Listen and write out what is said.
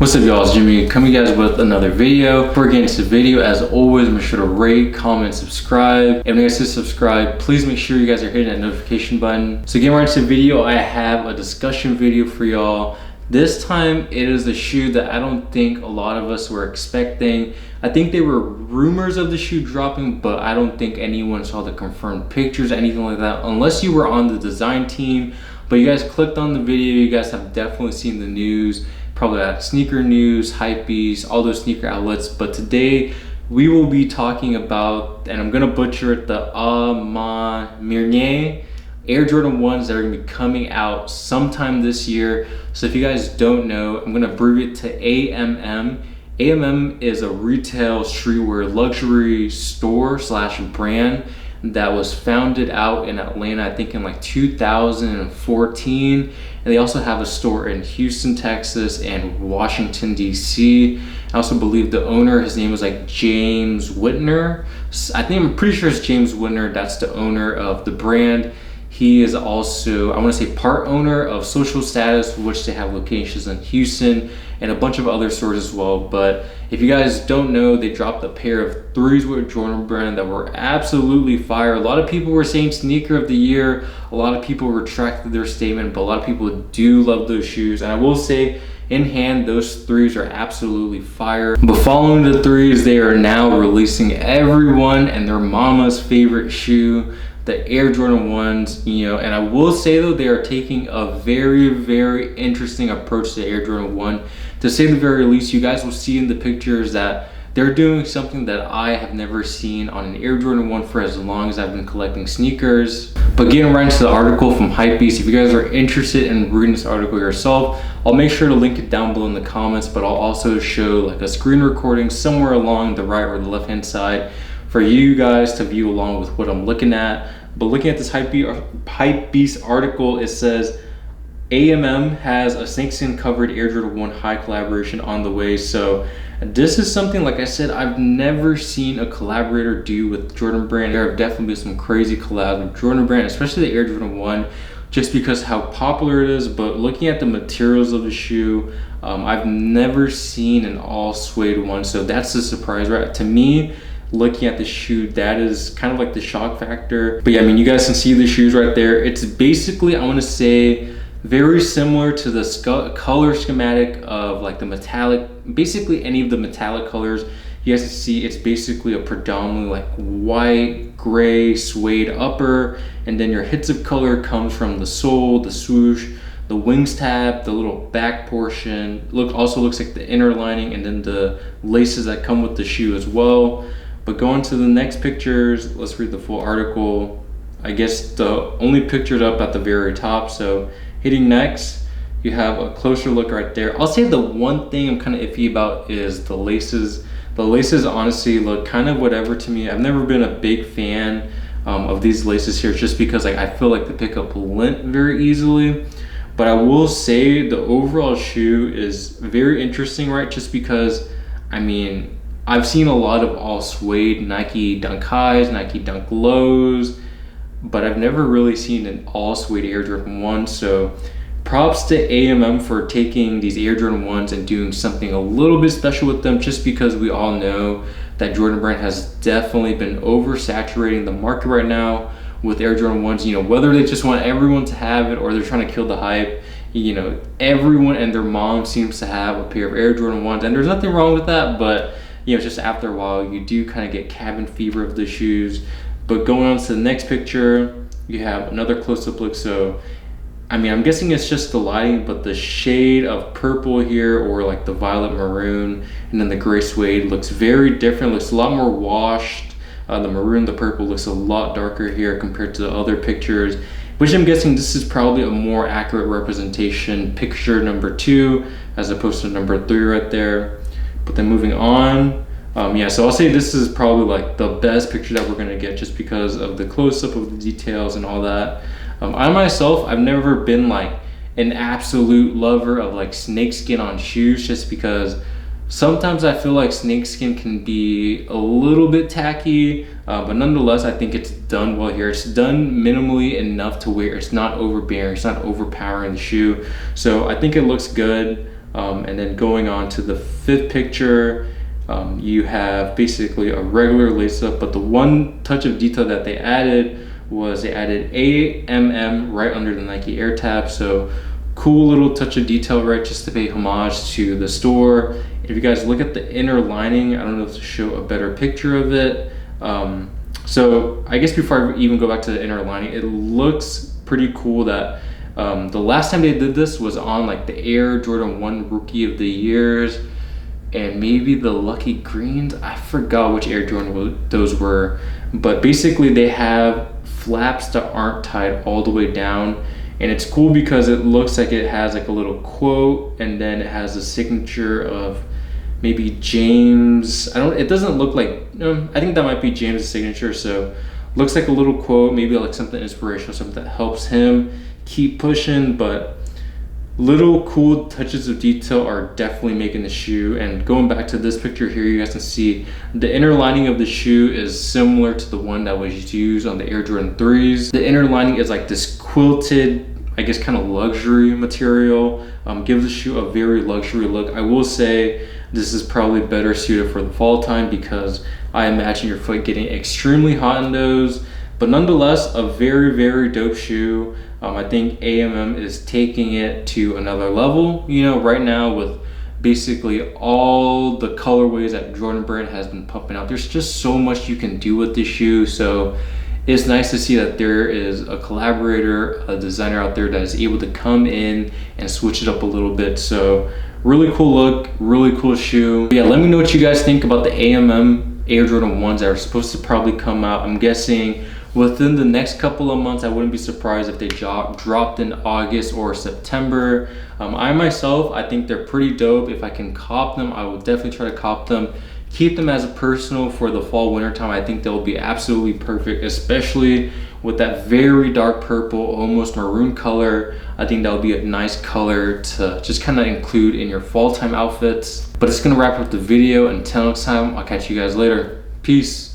What's up, y'all? It's Jimmy coming you guys with another video. Before getting into the video, as always, make sure to rate, comment, subscribe. And when you guys hit subscribe, please make sure you guys are hitting that notification button. So getting right into the video, I have a discussion video for y'all. This time it is a shoe that I don't think a lot of us were expecting. I think there were rumors of the shoe dropping, but I don't think anyone saw the confirmed pictures, anything like that, unless you were on the design team. But you guys clicked on the video, you guys have definitely seen the news, probably at Sneaker News, Hypebeast, all those sneaker outlets. But today we will be talking about, and I'm gonna butcher it, the A Ma Maniére Air Jordan 1s that are gonna be coming out sometime this year. So if you guys don't know, I'm gonna abbreviate it to AMM. AMM is a retail streetwear luxury store slash brand that was founded out in Atlanta, I think in like 2014. And they also have a store in Houston, Texas and Washington, DC. I also believe the owner, his name was like James Whitner. I'm pretty sure it's James Whitner. That's the owner of the brand. He is also, I want to say, part owner of Social Status, which they have locations in Houston and a bunch of other stores as well. But if you guys don't know, they dropped a pair of threes with Jordan brand that were absolutely fire. A lot of people were saying sneaker of the year. A lot of people retracted their statement, but a lot of people do love those shoes. And I will say, in hand, those threes are absolutely fire. But following the threes, they are now releasing everyone and their mama's favorite shoe, the Air Jordan 1s, and I will say though, they are taking a very, very interesting approach to the Air Jordan 1. To say the very least, you guys will see in the pictures that they're doing something that I have never seen on an Air Jordan 1 for as long as I've been collecting sneakers. But getting right into the article from Hypebeast, if you guys are interested in reading this article yourself, I'll make sure to link it down below in the comments, but I'll also show like a screen recording somewhere along the right or the left hand side for you guys to view along with what I'm looking at. But looking at this Hypebeast article, it says AMM has a snakeskin covered Air Jordan 1 high collaboration on the way. So this is something, like I said, I've never seen a collaborator do with Jordan brand. There have definitely been some crazy collabs with Jordan brand, especially the Air Jordan 1, just because how popular it is. But looking at the materials of the shoe, I've never seen an all suede one. So that's the surprise, right? To me, looking at the shoe, that is kind of like the shock factor. But yeah, I mean, you guys can see the shoes right there. It's basically, I want to say, very similar to the color schematic of like the metallic, basically any of the metallic colors. You guys can see it's basically a predominantly like white, gray, suede upper, and then your hits of color comes from the sole, the swoosh, the wings tab, the little back portion. Also looks like the inner lining, and then the laces that come with the shoe as well. But going to the next pictures, let's read the full article. I guess the only picture's up at the very top. So hitting next, you have a closer look right there. I'll say the one thing I'm kind of iffy about is the laces. The laces honestly look kind of whatever to me. I've never been a big fan of these laces here, just because like I feel like they pick up lint very easily. But I will say the overall shoe is very interesting, right? Just because, I mean, I've seen a lot of all suede Nike Dunk Highs, Nike Dunk Lows, but I've never really seen an all suede Air Jordan 1. So props to AMM for taking these Air Jordan 1s and doing something a little bit special with them, just because we all know that Jordan brand has definitely been oversaturating the market right now with Air Jordan 1s. Whether they just want everyone to have it or they're trying to kill the hype, everyone and their mom seems to have a pair of Air Jordan 1s, and there's nothing wrong with that, but just after a while, you do kind of get cabin fever of the shoes. But going on to the next picture, you have another close-up look. So, I mean, I'm guessing it's just the lighting, but the shade of purple here, or like the violet maroon, and then the gray suede looks very different, looks a lot more washed. The maroon, the purple looks a lot darker here compared to the other pictures, which I'm guessing this is probably a more accurate representation, picture number 2, as opposed to number 3 right there. But then moving on, yeah, so I'll say this is probably like the best picture that we're gonna get, just because of the close-up of the details and all that. I myself, I've never been like an absolute lover of like snakeskin on shoes, just because sometimes I feel like snakeskin can be a little bit tacky, but nonetheless, I think it's done well here. It's done minimally enough to where it's not overbearing, it's not overpowering the shoe. So I think it looks good. And then going on to the fifth picture, you have basically a regular lace up, but the one touch of detail that they added was they added AMM right under the Nike Air tab. So cool little touch of detail, right, just to pay homage to the store. If you guys look at the inner lining, I don't know if to show a better picture of it. So I guess before I even go back to the inner lining, it looks pretty cool that the last time they did this was on like the Air Jordan 1 Rookie of the Years and maybe the Lucky Greens. I forgot which Air Jordan those were, but basically they have flaps that aren't tied all the way down, and it's cool because it looks like it has like a little quote, and then it has a signature of maybe James. It doesn't look like, I think that might be James' signature. So looks like a little quote, maybe like something inspirational, something that helps him keep pushing. But little cool touches of detail are definitely making the shoe. And going back to this picture here, you guys can see the inner lining of the shoe is similar to the one that was used on the Air Jordan 3s. The inner lining is like this quilted, I guess, kind of luxury material. Gives the shoe a very luxury look. I will say this is probably better suited for the fall time because I imagine your foot getting extremely hot in those. But nonetheless, a very, very dope shoe. I think AMM is taking it to another level, you know, right now with basically all the colorways that Jordan Brand has been pumping out. There's just so much you can do with this shoe. So it's nice to see that there is a collaborator, a designer out there that is able to come in and switch it up a little bit. So really cool look, really cool shoe. Yeah, let me know what you guys think about the AMM Air Jordan 1s that are supposed to probably come out. I'm guessing within the next couple of months. I wouldn't be surprised if they dropped in August or September. I myself, I think they're pretty dope. If I can cop them, I will definitely try to cop them. Keep them as a personal for the fall winter time. I think they'll be absolutely perfect, especially with that very dark purple, almost maroon color. I think that'll be a nice color to just kind of include in your fall time outfits. But it's gonna wrap up the video. Until next time, I'll catch you guys later. Peace.